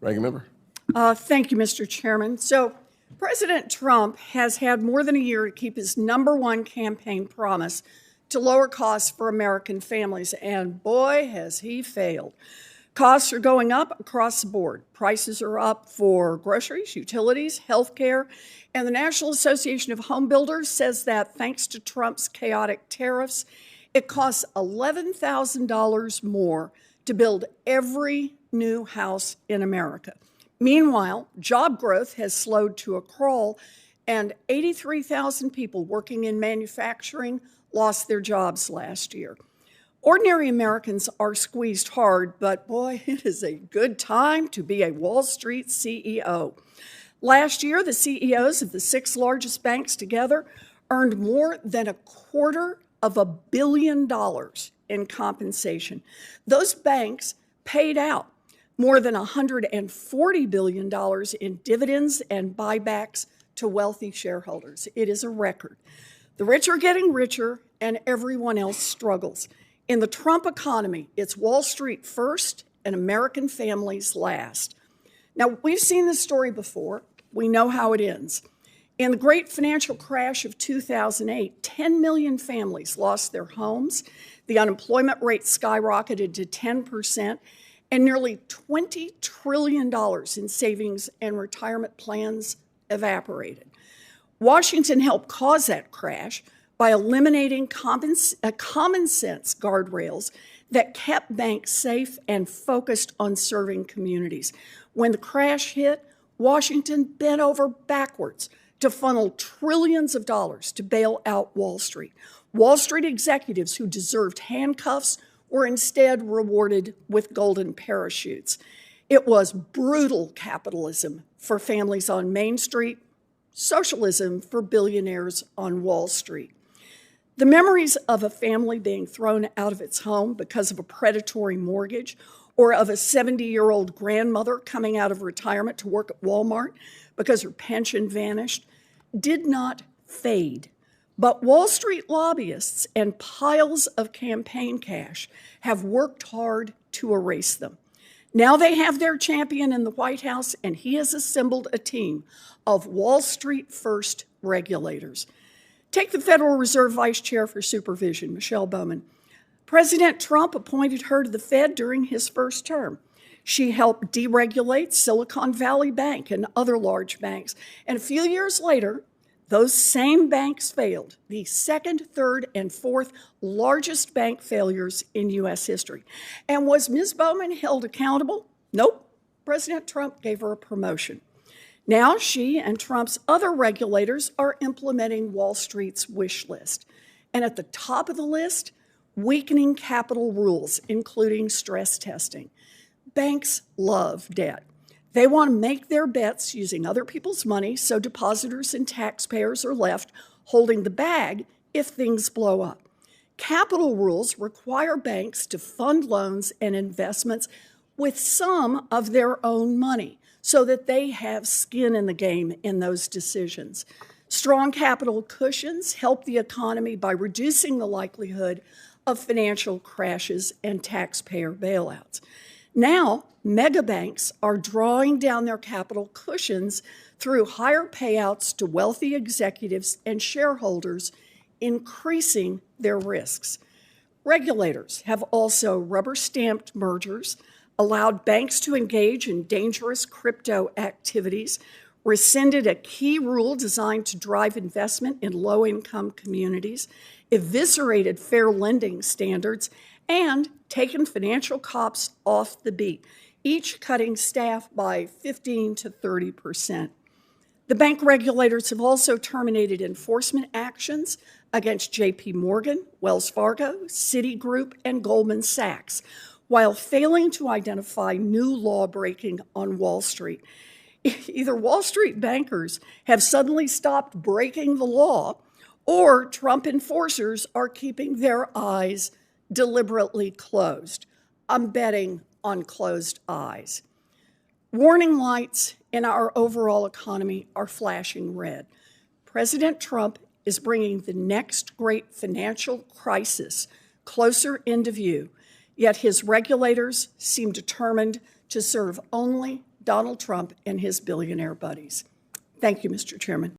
Ranking member. Thank you, Mr. Chairman. So President Trump has had more than a year to keep his #1 campaign promise to lower costs for American families, and boy, has he failed. Costs are going up across the board. Prices are up for groceries, utilities, health care, and the National Association of Home Builders says that thanks to Trump's chaotic tariffs, it costs $11,000 more to build every new house in America. Meanwhile, job growth has slowed to a crawl, and 83,000 people working in manufacturing lost their jobs last year. Ordinary Americans are squeezed hard, but boy, it is a good time to be a Wall Street CEO. Last year, the CEOs of the 6 largest banks together earned more than $250 million in compensation. Those banks paid out more than $140 billion in dividends and buybacks to wealthy shareholders. It is a record. The rich are getting richer, and everyone else struggles. In the Trump economy, it's Wall Street first and American families last. Now, we've seen this story before. We know how it ends. In the great financial crash of 2008, 10 million families lost their homes. The unemployment rate skyrocketed to 10%, and nearly $20 trillion in savings and retirement plans evaporated. Washington helped cause that crash by eliminating common sense guardrails that kept banks safe and focused on serving communities. When the crash hit, Washington bent over backwards to funnel trillions of dollars to bail out Wall Street. Wall Street executives who deserved handcuffs were instead rewarded with golden parachutes. It was brutal capitalism for families on Main Street, socialism for billionaires on Wall Street. The memories of a family being thrown out of its home because of a predatory mortgage, or of a 70-year-old grandmother coming out of retirement to work at Walmart because her pension vanished, did not fade. But Wall Street lobbyists and piles of campaign cash have worked hard to erase them. Now they have their champion in the White House, and he has assembled a team of Wall Street first regulators. Take the Federal Reserve Vice Chair for Supervision, Michelle Bowman. President Trump appointed her to the Fed during his first term. She helped deregulate Silicon Valley Bank and other large banks. And a few years later, those same banks failed, the second, third, and fourth largest bank failures in U.S. history. And was Ms. Bowman held accountable? Nope. President Trump gave her a promotion. Now she and Trump's other regulators are implementing Wall Street's wish list. And at the top of the list, weakening capital rules, including stress testing. Banks love debt. They want to make their bets using other people's money, so depositors and taxpayers are left holding the bag if things blow up. Capital rules require banks to fund loans and investments with some of their own money so that they have skin in the game in those decisions. Strong capital cushions help the economy by reducing the likelihood of financial crashes and taxpayer bailouts. Now, mega banks are drawing down their capital cushions through higher payouts to wealthy executives and shareholders, increasing their risks. Regulators have also rubber-stamped mergers, allowed banks to engage in dangerous crypto activities, rescinded a key rule designed to drive investment in low-income communities, eviscerated fair lending standards, and taken financial cops off the beat, each cutting staff by 15 to 30%. The bank regulators have also terminated enforcement actions against J.P. Morgan, Wells Fargo, Citigroup, and Goldman Sachs, while failing to identify new law breaking on Wall Street. Either Wall Street bankers have suddenly stopped breaking the law, or Trump enforcers are keeping their eyes deliberately closed. I'm betting on closed eyes. Warning lights in our overall economy are flashing red. President Trump is bringing the next great financial crisis closer into view, yet his regulators seem determined to serve only Donald Trump and his billionaire buddies. Thank you, Mr. Chairman.